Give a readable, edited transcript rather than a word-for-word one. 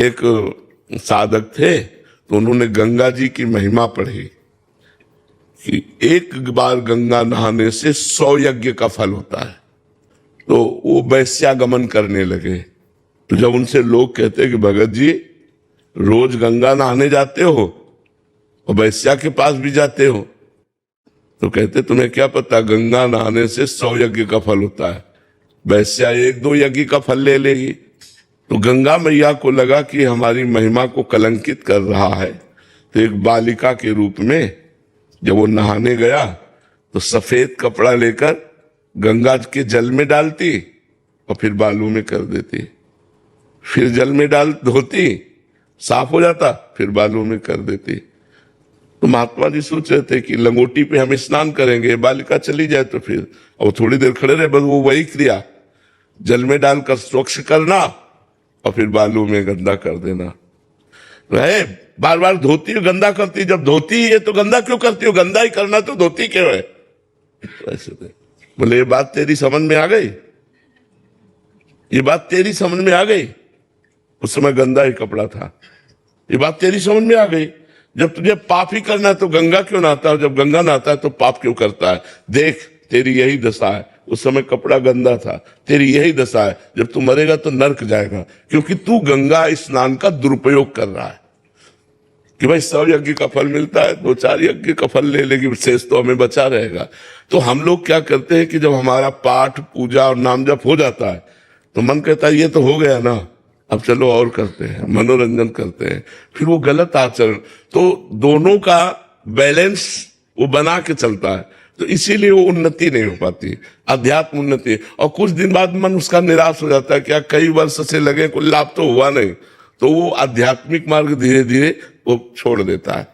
एक साधक थे, तो उन्होंने गंगा जी की महिमा पढ़ी कि एक बार गंगा नहाने से 100 यज्ञ का फल होता है। तो वो वैश्यागमन करने लगे। तो जब उनसे लोग कहते कि भगत जी रोज गंगा नहाने जाते हो और वैश्या के पास भी जाते हो, तो कहते तुम्हें क्या पता गंगा नहाने से 100 यज्ञ का फल होता है, वैश्या 1-2 यज्ञ का फल ले लेगी। तो गंगा मैया को लगा कि हमारी महिमा को कलंकित कर रहा है, तो एक बालिका के रूप में जब वो नहाने गया तो सफेद कपड़ा लेकर गंगा के जल में डालती और फिर बालू में कर देती, फिर जल में डाल धोती, साफ हो जाता, फिर बालू में कर देती। तो महात्मा जी सोच रहे थे कि लंगोटी पे हम स्नान करेंगे, बालिका चली जाए तो फिर, और थोड़ी देर खड़े रहे, बस वो वही क्रिया, जल में डालकर स्वच्छ करना और फिर बालू में गंदा कर देना। रहे बार बार धोती हो गंदा करती, जब धोती है तो गंदा क्यों करती हो, गंदा ही करना तो धोती क्यों है। ऐसे बोले ये बात तेरी समझ में आ गई, ये बात तेरी समझ में आ गई। उस समय गंदा ही कपड़ा था, ये बात तेरी समझ में आ गई। जब तुझे पाप ही करना है तो गंगा क्यों नहाता है, जब गंगा नहाता है तो पाप क्यों करता है। देख तेरी यही दशा है, उस समय कपड़ा गंदा था, तेरी यही दशा है, जब तू मरेगा तो नरक जाएगा, क्योंकि तू गंगा स्नान का दुरुपयोग कर रहा है। कि भाई 100 यज्ञ का फल मिलता है, 2-4 यज्ञ का फल ले लेगी, शेष तो हमें बचा रहेगा। तो हम लोग क्या करते हैं कि जब हमारा पाठ पूजा और नाम जप हो जाता है तो मन कहता है ये तो हो गया ना, अब चलो और करते हैं, मनोरंजन करते हैं, फिर वो गलत आचरण। तो दोनों का बैलेंस वो बना के चलता है, तो इसीलिए वो उन्नति नहीं हो पाती, अध्यात्म उन्नति। और कुछ दिन बाद मन उसका निराश हो जाता है, क्या कई वर्ष से लगे कोई लाभ तो हुआ नहीं, तो वो आध्यात्मिक मार्ग धीरे धीरे वो छोड़ देता है।